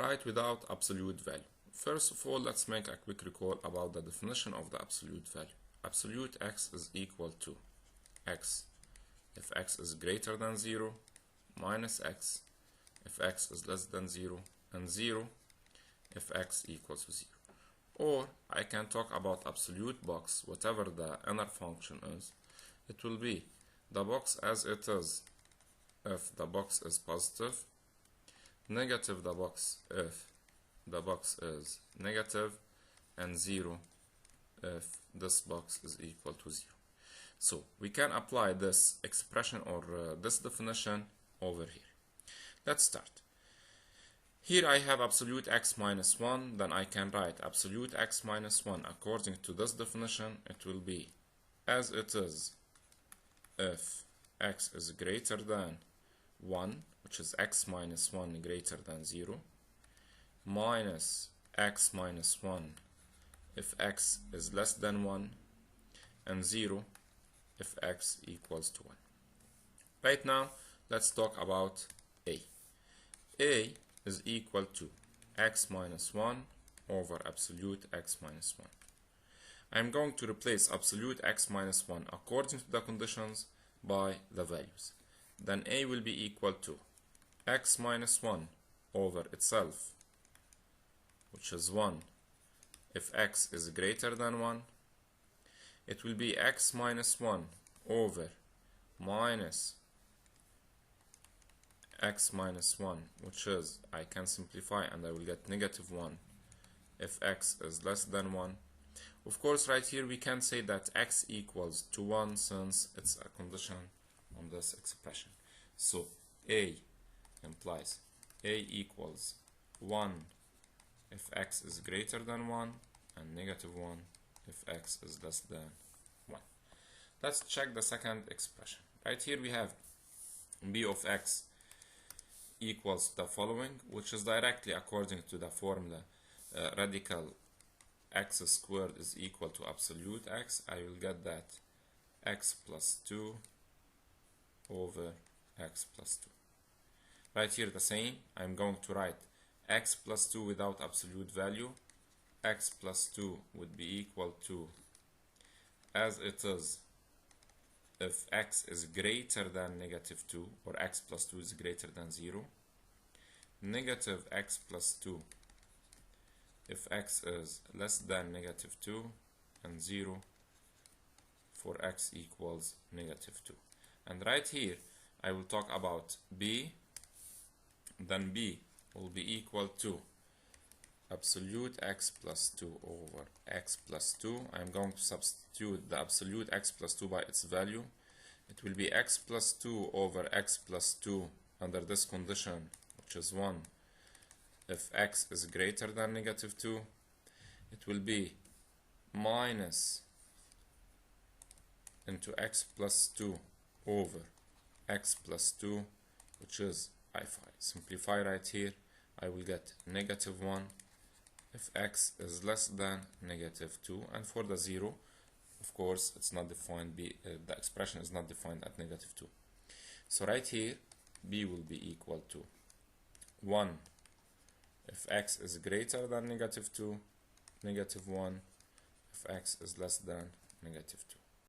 Write without absolute value. First of all, let's make a quick recall about the definition of the absolute value. Absolute x is equal to x if x is greater than 0 minus x if x is less than 0 and 0 if x equals to 0. Or I can talk about absolute box, whatever the inner function is. It will be the box as it is if the box is positive, negative the box if the box is negative, and 0 if this box is equal to 0. So we can apply this expression or this definition over here. Let's start. Here I have absolute x minus 1, then I can write absolute x minus 1 according to this definition. It will be as it is if x is greater than 1, which is x minus 1 greater than 0, minus x minus 1 if x is less than 1, and 0 if x equals to 1. Right now, let's talk about a. A is equal to x minus 1 over absolute x minus 1. I'm going to replace absolute x minus 1 according to the conditions by the values. Then a will be equal to x minus 1 over itself, which is 1 if x is greater than 1. It will be x minus 1 over minus x minus 1, which is, I can simplify and I will get negative 1 if x is less than 1. Of course, right here we can say that x equals to 1 since it's a condition on this expression. So a implies a equals 1 if x is greater than 1 and negative 1 if x is less than 1. Let's check the second expression. Right here we have b of x equals the following, which is directly according to the formula radical x squared is equal to absolute x. I will get that x plus 2 over x plus 2. Right here the same, I'm going to write x plus 2 without absolute value. X plus 2 would be equal to as it is if x is greater than negative 2 or x plus 2 is greater than 0, negative x plus 2 if x is less than negative 2, and 0 for x equals negative 2. And right here I will talk about b. Then b will be equal to absolute x plus 2 over x plus 2. I'm going to substitute the absolute x plus 2 by its value. It will be x plus 2 over x plus 2 under this condition, which is 1 if x is greater than negative 2. It will be minus into x plus 2 over x plus 2, which is, if I simplify right here, I will get negative 1 if x is less than negative 2, and for the 0, of course, it's not defined, the expression is not defined at negative 2. So right here, b will be equal to 1 if x is greater than negative 2, negative 1 if x is less than negative 2.